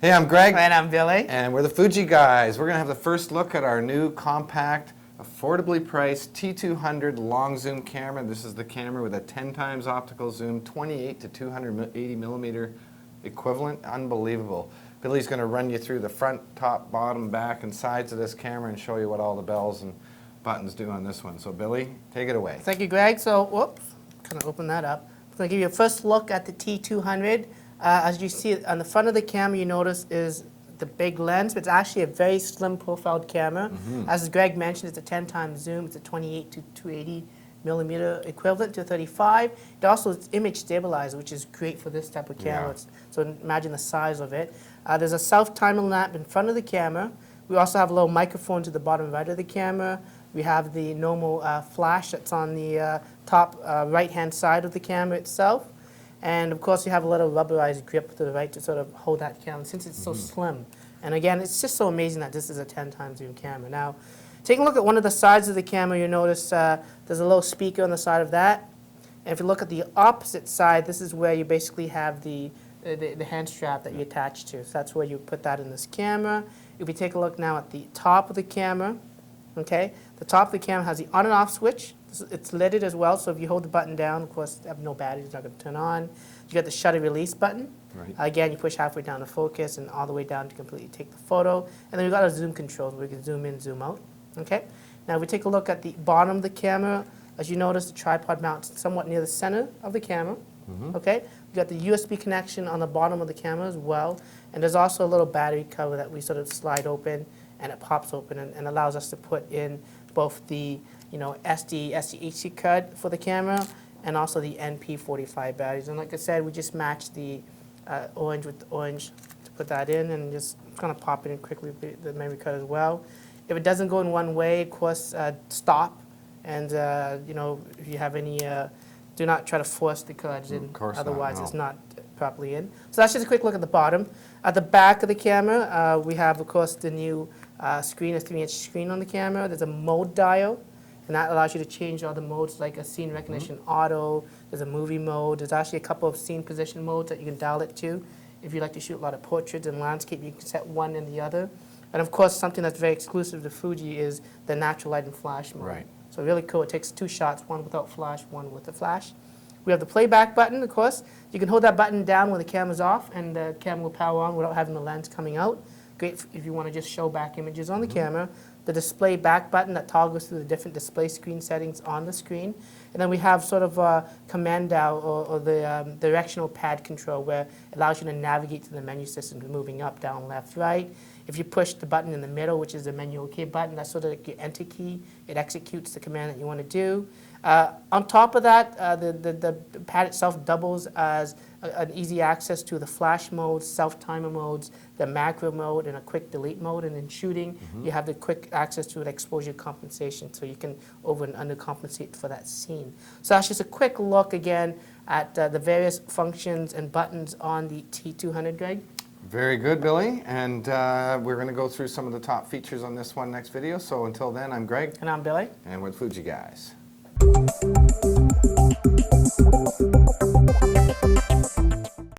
Hey, I'm Greg. And I'm Billy. And we're the Fuji Guys. We're going to have the first look at our new compact, affordably priced T200 long zoom camera. This is the camera with a 10 times optical zoom, 28 to 280 millimeter equivalent. Unbelievable. Billy's going to run you through the front, top, bottom, back, and sides of this camera and show you what all the bells and buttons do on this one. So Billy, take it away. Thank you, Greg. So, whoops, kind of open that up. I'm going to give you a first look at the T200. As you see on the front of the camera, you notice is the big lens. It's actually a very slim profiled camera. As Greg mentioned, it's a 10 times zoom. It's a 28 to 280 millimeter equivalent to 35. It also is image stabilized, which is great for this type of camera. Yeah. So imagine the size of it. There's a self-timing lamp in front of the camera. We also have a little microphone to the bottom right of the camera. We have the normal flash that's on the top right-hand side of the camera itself. And of course, you have a little rubberized grip to the right to sort of hold that camera since it's so slim. And again, it's just so amazing that this is a 10 times zoom camera. Now, taking a look at one of the sides of the camera, you notice there's a little speaker on the side of that. And if you look at the opposite side, this is where you basically have the hand strap that you attach to. So that's where you put that in this camera. If you take a look now at the top of the camera, okay, the top of the camera has the on and off switch. It's lidded as well, so if you hold the button down, of course, you have no battery, it's not going to turn on. You got the shutter release button. Right. Again, you push halfway down to focus and all the way down to completely take the photo. And then you've got a zoom control where you can zoom in, zoom out. Okay. Now, if we take a look at the bottom of the camera, as you notice, the tripod mounts somewhat near the center of the camera. Okay. You got the USB connection on the bottom of the camera as well, and there's also a little battery cover that we sort of slide open, and it pops open and allows us to put in both the SD, SDHC card for the camera, and also the NP45 batteries. And like I said, we just matched the orange with the orange to put that in, and just kind of pop it in quickly with the memory card as well. If it doesn't go in one way, of course, stop. And if you have any, do not try to force the cards in. Of course otherwise, not, no. it's not properly in. So that's just a quick look at the bottom. At the back of the camera, we have, of course, the new screen, a 3-inch screen on the camera. There's a mode dial. And that allows you to change all the modes like a scene recognition auto, there's a movie mode, there's actually a couple of scene position modes that you can dial it to. If you like to shoot a lot of portraits and landscape, you can set one and the other. And of course, something that's very exclusive to Fuji is the natural light and flash mode. Right. So really cool, it takes 2 shots, one without flash, one with the flash. We have the playback button, of course. You can hold that button down when the camera's off and the camera will power on without having the lens coming out. Great if you want to just show back images on the camera. The display back button that toggles through the different display screen settings on the screen. And then we have sort of a command dial or the directional pad control where it allows you to navigate to the menu system, moving up, down, left, right. If you push the button in the middle, which is the menu OK button, that's sort of like your enter key. It executes the command that you want to do. On top of that, the pad itself doubles as an easy access to the flash mode, self-timer modes, the macro mode, and a quick delete mode. And in shooting, you have the quick access to an exposure compensation, so you can over and under compensate for that scene. So that's just a quick look again at the various functions and buttons on the T200, Greg. Very good, Billy. And we're going to go through some of the top features on this one next video. So until then, I'm Greg. And I'm Billy. And we're the Fuji Guys.